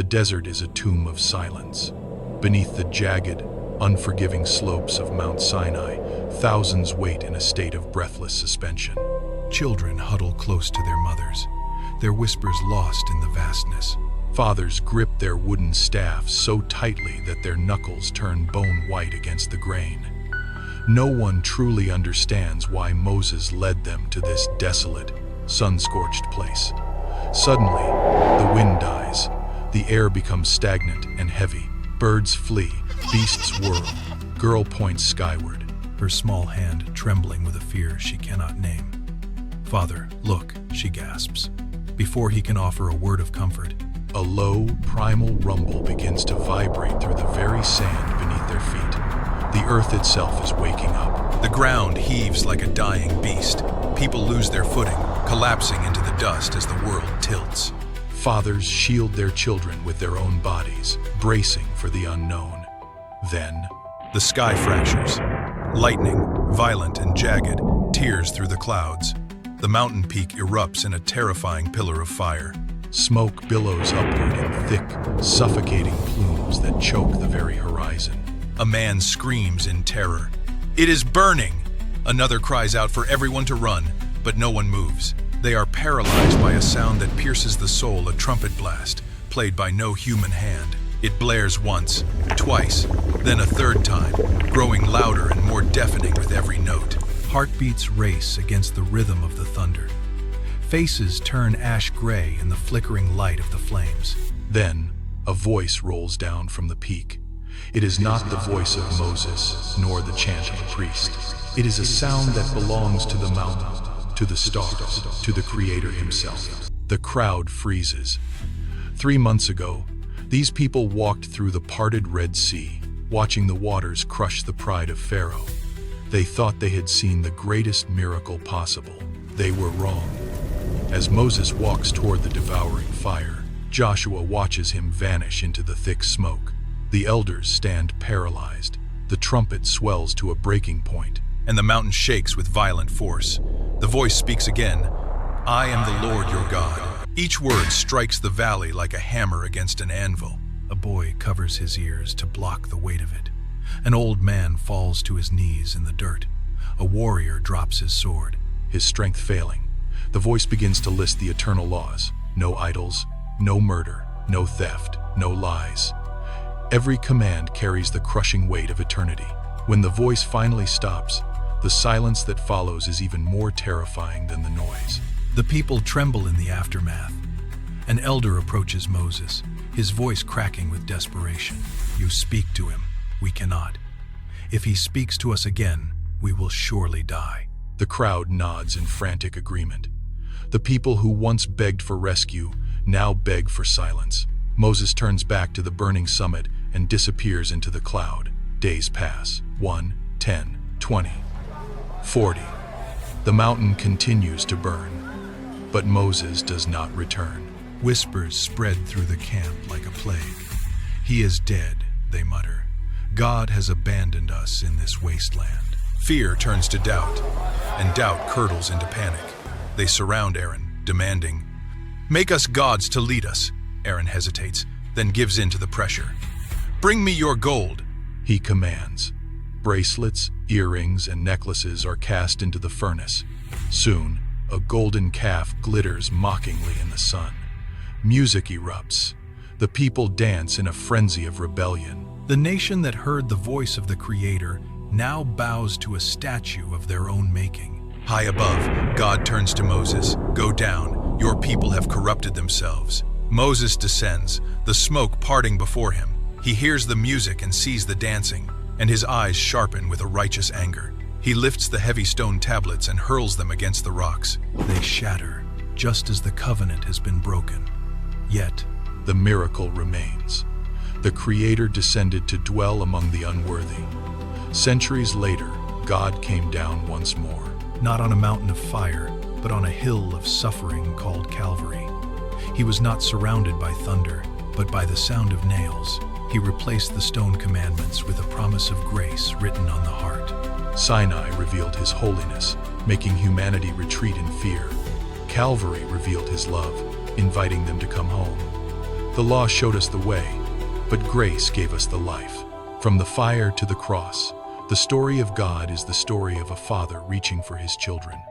The desert is a tomb of silence. Beneath the jagged, unforgiving slopes of Mount Sinai, thousands wait in a state of breathless suspension. Children huddle close to their mothers, their whispers lost in the vastness. Fathers grip their wooden staffs so tightly that their knuckles turn bone white against the grain. No one truly understands why Moses led them to this desolate, sun-scorched place. Suddenly, the wind dies. The air becomes stagnant and heavy. Birds flee, beasts whirl. Girl points skyward, her small hand trembling with a fear she cannot name. "Father, look," she gasps. Before he can offer a word of comfort, a low, primal rumble begins to vibrate through the very sand beneath their feet. The earth itself is waking up. The ground heaves like a dying beast. People lose their footing, collapsing into the dust as the world tilts. Fathers shield their children with their own bodies, bracing for the unknown. Then, the sky fractures. Lightning, violent and jagged, tears through the clouds. The mountain peak erupts in a terrifying pillar of fire. Smoke billows upward in thick, suffocating plumes that choke the very horizon. A man screams in terror. "It is burning!" Another cries out for everyone to run, but no one moves. They are paralyzed by a sound that pierces the soul, a trumpet blast, played by no human hand. It blares once, twice, then a third time, growing louder and more deafening with every note. Heartbeats race against the rhythm of the thunder. Faces turn ash gray in the flickering light of the flames. Then, a voice rolls down from the peak. It is not the voice of Moses, nor the chant of a priest. It is a sound that belongs to the mountain, to the stars, to the Creator himself. The crowd freezes. 3 months ago, these people walked through the parted Red Sea, watching the waters crush the pride of Pharaoh. They thought they had seen the greatest miracle possible. They were wrong. As Moses walks toward the devouring fire, Joshua watches him vanish into the thick smoke. The elders stand paralyzed. The trumpet swells to a breaking point, and the mountain shakes with violent force. The voice speaks again, "I am the Lord your God." Each word strikes the valley like a hammer against an anvil. A boy covers his ears to block the weight of it. An old man falls to his knees in the dirt. A warrior drops his sword, his strength failing. The voice begins to list the eternal laws. No idols, no murder, no theft, no lies. Every command carries the crushing weight of eternity. When the voice finally stops, the silence that follows is even more terrifying than the noise. The people tremble in the aftermath. An elder approaches Moses, his voice cracking with desperation. "You speak to him. We cannot. If he speaks to us again, we will surely die." The crowd nods in frantic agreement. The people who once begged for rescue now beg for silence. Moses turns back to the burning summit and disappears into the cloud. Days pass. 1, 10, 20, 40. The mountain continues to burn, but Moses does not return. Whispers spread through the camp like a plague. "He is dead," they mutter. "God has abandoned us in this wasteland." Fear turns to doubt, and doubt curdles into panic. They surround Aaron, demanding, "Make us gods to lead us." Aaron hesitates, then gives in to the pressure. "Bring me your gold," he commands. Bracelets, earrings, and necklaces are cast into the furnace. Soon, a golden calf glitters mockingly in the sun. Music erupts. The people dance in a frenzy of rebellion. The nation that heard the voice of the Creator now bows to a statue of their own making. High above, God turns to Moses. "Go down. Your people have corrupted themselves." Moses descends, the smoke parting before him. He hears the music and sees the dancing, and his eyes sharpen with a righteous anger. He lifts the heavy stone tablets and hurls them against the rocks. They shatter, just as the covenant has been broken. Yet, the miracle remains. The Creator descended to dwell among the unworthy. Centuries later, God came down once more. Not on a mountain of fire, but on a hill of suffering called Calvary. He was not surrounded by thunder, but by the sound of nails. He replaced the stone commandments with a promise of grace written on the heart. Sinai revealed his holiness, making humanity retreat in fear. Calvary revealed his love, inviting them to come home. The law showed us the way, but grace gave us the life. From the fire to the cross, the story of God is the story of a father reaching for his children.